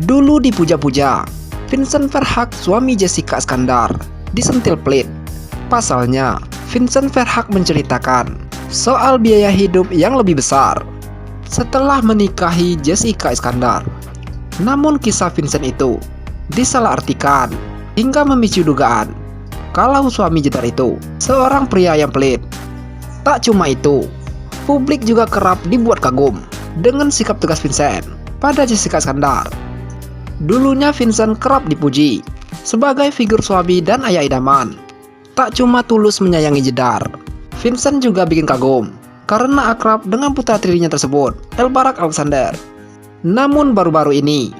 Dulu dipuja-puja, Vincent Verhaeghe suami Jessica Iskandar disentil pelit. Pasalnya, Vincent Verhaeghe menceritakan soal biaya hidup yang lebih besar setelah menikahi Jessica Iskandar. Namun kisah Vincent itu disalahartikan hingga memicu dugaan kalau suami jedar itu seorang pria yang pelit. Tak cuma itu, publik juga kerap dibuat kagum dengan sikap tegas Vincent pada Jessica Iskandar. Dulunya Vincent kerap dipuji sebagai figur suami dan ayah idaman. Tak cuma tulus menyayangi jedar, Vincent juga bikin kagum karena akrab dengan putra tirinya tersebut, Elbarak Alexander. Namun baru-baru ini,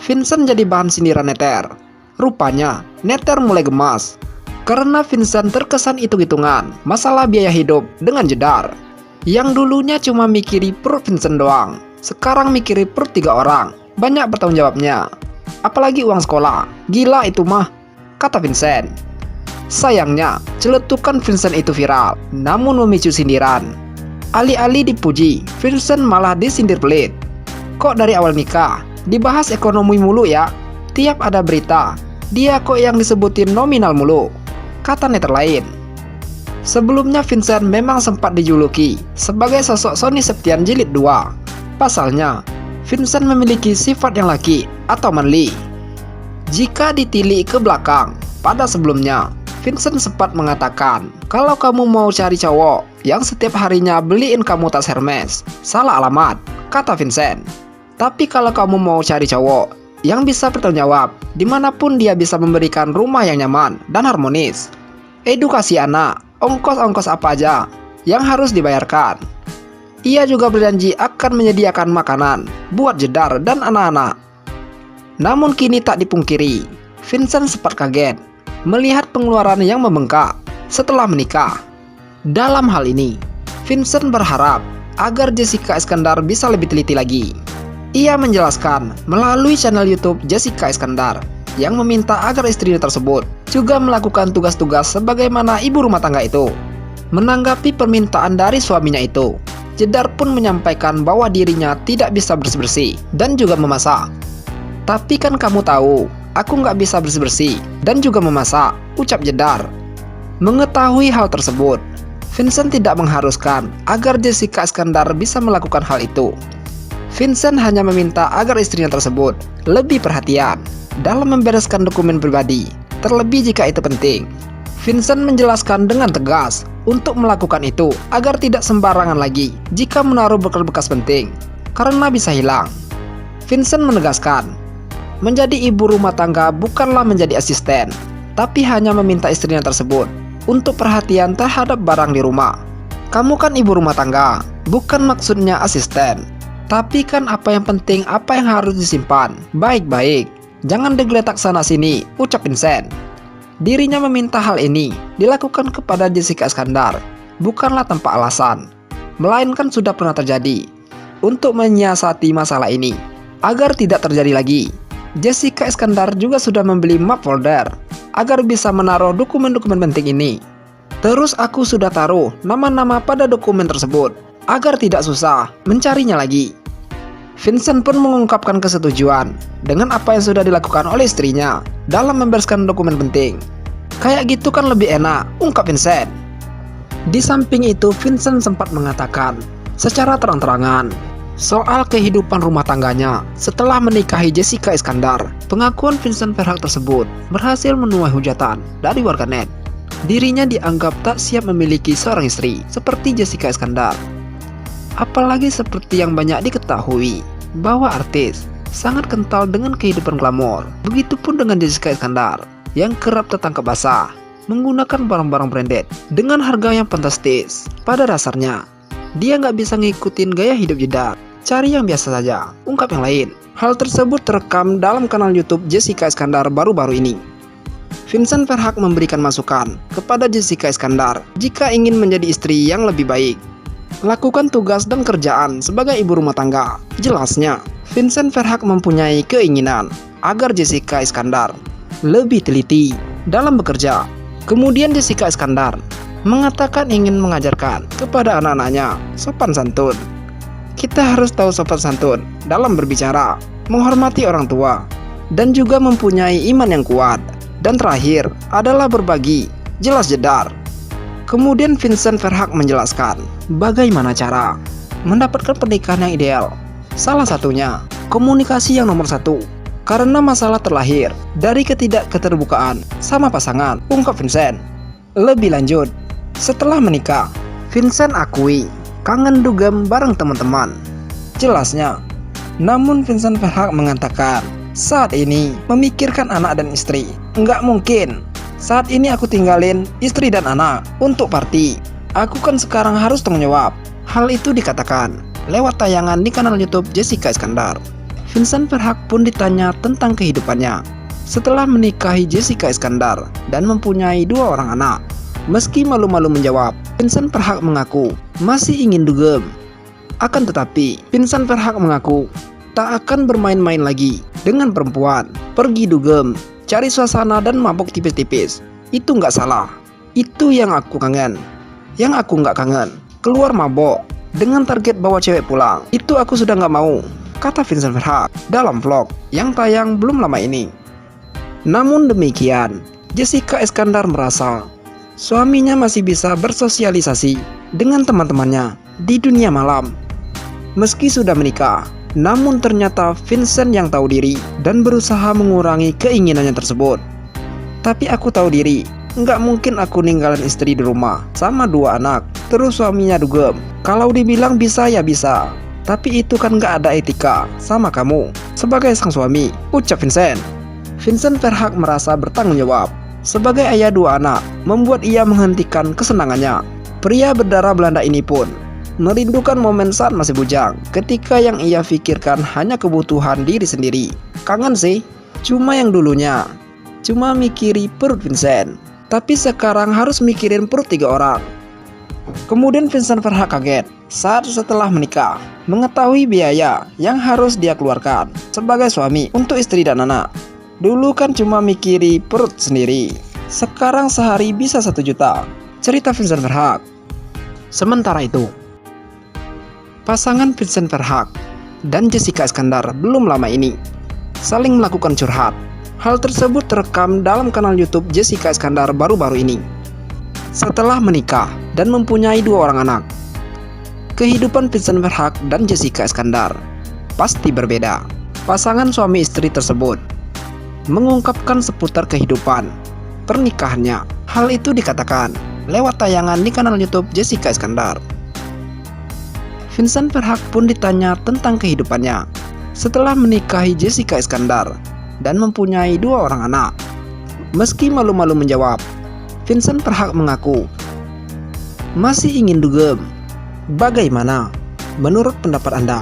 Vincent jadi bahan sindiran neter. Rupanya, neter mulai gemas karena Vincent terkesan hitung-hitungan masalah biaya hidup dengan jedar. Yang dulunya cuma mikiri perut Vincent doang, sekarang mikiri perut 3 orang. Banyak bertanggung jawabnya, apalagi uang sekolah. Gila itu mah, kata Vincent. Sayangnya, celetukan Vincent itu viral, namun memicu sindiran. Alih-alih dipuji, Vincent malah disindir pelit. Kok dari awal nikah dibahas ekonomi mulu ya? Tiap ada berita, dia kok yang disebutin nominal mulu, kata netter lain. Sebelumnya Vincent memang sempat dijuluki sebagai sosok Sony Septian Jilid 2. Pasalnya, Vincent memiliki sifat yang laki atau manly. Jika ditilik ke belakang, pada sebelumnya Vincent sempat mengatakan, kalau kamu mau cari cowok yang setiap harinya beliin kamu tas Hermes, salah alamat, kata Vincent. Tapi kalau kamu mau cari cowok yang bisa bertanggung jawab, dimanapun dia bisa memberikan rumah yang nyaman dan harmonis, edukasi anak, ongkos-ongkos apa aja yang harus dibayarkan. Ia juga berjanji akan menyediakan makanan buat jedar dan anak-anak. Namun kini tak dipungkiri, Vincent sempat kaget melihat pengeluaran yang membengkak setelah menikah. Dalam hal ini, Vincent berharap agar Jessica Iskandar bisa lebih teliti lagi. Ia menjelaskan melalui channel YouTube Jessica Iskandar yang meminta agar istrinya tersebut juga melakukan tugas-tugas sebagaimana ibu rumah tangga itu. Menanggapi permintaan dari suaminya itu, jedar pun menyampaikan bahwa dirinya tidak bisa bersih-bersih dan juga memasak. Tapi kan kamu tahu, aku nggak bisa bersih-bersih dan juga memasak, ucap jedar. Mengetahui hal tersebut, Vincent tidak mengharuskan agar Jessica Iskandar bisa melakukan hal itu. Vincent hanya meminta agar istrinya tersebut lebih perhatian dalam membereskan dokumen pribadi, terlebih jika itu penting. Vincent menjelaskan dengan tegas untuk melakukan itu agar tidak sembarangan lagi jika menaruh berkas-berkas penting, karena bisa hilang. Vincent menegaskan, menjadi ibu rumah tangga bukanlah menjadi asisten, tapi hanya meminta istrinya tersebut untuk perhatian terhadap barang di rumah. Kamu kan ibu rumah tangga, bukan maksudnya asisten. Tapi kan apa yang penting, apa yang harus disimpan baik-baik, jangan digeletak sana sini, ucap Vincent. Dirinya meminta hal ini dilakukan kepada Jessica Iskandar bukanlah tanpa alasan, melainkan sudah pernah terjadi. Untuk menyiasati masalah ini agar tidak terjadi lagi, Jessica Iskandar juga sudah membeli map folder agar bisa menaruh dokumen-dokumen penting ini. Terus aku sudah taruh nama-nama pada dokumen tersebut agar tidak susah mencarinya lagi. Vincent pun mengungkapkan kesetujuan dengan apa yang sudah dilakukan oleh istrinya dalam membereskan dokumen penting. Kayak gitu kan lebih enak, ungkap Vincent. Di samping itu, Vincent sempat mengatakan secara terang-terangan soal kehidupan rumah tangganya setelah menikahi Jessica Iskandar. Pengakuan Vincent Verhaeghe tersebut berhasil menuai hujatan dari warganet. Dirinya dianggap tak siap memiliki seorang istri seperti Jessica Iskandar. Apalagi seperti yang banyak diketahui bahwa artis sangat kental dengan kehidupan glamor. Begitupun dengan Jessica Iskandar yang kerap tertangkap basah menggunakan barang-barang branded dengan harga yang fantastis. Pada dasarnya, dia nggak bisa ngikutin gaya hidup jedar. Cari yang biasa saja, ungkap yang lain. Hal tersebut terekam dalam kanal YouTube Jessica Iskandar baru-baru ini. Vincent Verhaeghe memberikan masukan kepada Jessica Iskandar jika ingin menjadi istri yang lebih baik. Lakukan tugas dan kerjaan sebagai ibu rumah tangga. Jelasnya, Vincent Verhaeghe mempunyai keinginan agar Jessica Iskandar lebih teliti dalam bekerja. Kemudian Jessica Iskandar mengatakan ingin mengajarkan kepada anak-anaknya sopan santun. Kita harus tahu sopan santun dalam berbicara. menghormati orang tua, dan juga mempunyai iman yang kuat. Dan terakhir adalah berbagi, jelas jedar. Kemudian Vincent Verhaeghe menjelaskan bagaimana cara mendapatkan pernikahan yang ideal. Salah satunya komunikasi yang nomor satu. Karena masalah terlahir dari ketidakketerbukaan sama pasangan, ungkap Vincent. Lebih lanjut, setelah menikah, Vincent akui kangen dugem bareng teman-teman. Jelasnya, namun Vincent Verhaeghe mengatakan saat ini memikirkan anak dan istri. Nggak mungkin. Saat ini aku tinggalin istri dan anak untuk party. Aku kan sekarang harus tanggung jawab. Hal itu dikatakan lewat tayangan di kanal YouTube Jessica Iskandar. Vincent Verhaeghe pun ditanya tentang kehidupannya setelah menikahi Jessica Iskandar dan mempunyai 2 orang anak. Meski malu-malu menjawab, Vincent Verhaeghe mengaku masih ingin dugem. Akan tetapi, Vincent Verhaeghe mengaku tak akan bermain-main lagi dengan perempuan, pergi dugem, cari suasana dan mabok tipis-tipis. Itu nggak salah. Itu yang aku kangen. Yang aku nggak kangen, keluar mabok dengan target bawa cewek pulang. Itu aku sudah nggak mau, kata Vincent Verhaeghe dalam vlog yang tayang belum lama ini. Namun demikian, Jessica Iskandar merasa suaminya masih bisa bersosialisasi dengan teman-temannya di dunia malam. Meski sudah menikah, namun ternyata Vincent yang tahu diri dan berusaha mengurangi keinginannya tersebut. Tapi aku tahu diri, nggak mungkin aku ninggalin istri di rumah sama 2 anak, terus suaminya dugem. Kalau dibilang bisa ya bisa, tapi itu kan nggak ada etika sama kamu sebagai sang suami, ucap Vincent. Vincent Verhaeghe merasa bertanggung jawab sebagai ayah 2 anak, membuat ia menghentikan kesenangannya. Pria berdarah Belanda ini pun merindukan momen saat masih bujang, ketika yang ia pikirkan hanya kebutuhan diri sendiri. Kangen sih, cuma yang dulunya cuma mikiri perut Vincent, tapi sekarang harus mikirin perut 3 orang. Kemudian Vincent Verhaeghe kaget saat setelah menikah mengetahui biaya yang harus dia keluarkan sebagai suami untuk istri dan anak. Dulu kan cuma mikiri perut sendiri, sekarang sehari bisa 1 juta, cerita Vincent Verhaeghe. Sementara itu, pasangan Vincent Verhaeghe dan Jessica Iskandar belum lama ini saling melakukan curhat. Hal tersebut terekam dalam kanal YouTube Jessica Iskandar baru-baru ini. Setelah menikah dan mempunyai 2 orang anak, kehidupan Vincent Verhaeghe dan Jessica Iskandar pasti berbeda. Pasangan suami istri tersebut mengungkapkan seputar kehidupan pernikahannya. Hal itu dikatakan lewat tayangan di kanal YouTube Jessica Iskandar. Vincent Verhaeghe pun ditanya tentang kehidupannya setelah menikahi Jessica Iskandar dan mempunyai 2 orang anak. Meski malu-malu menjawab, Vincent Verhaeghe mengaku masih ingin dugem. Bagaimana menurut pendapat Anda?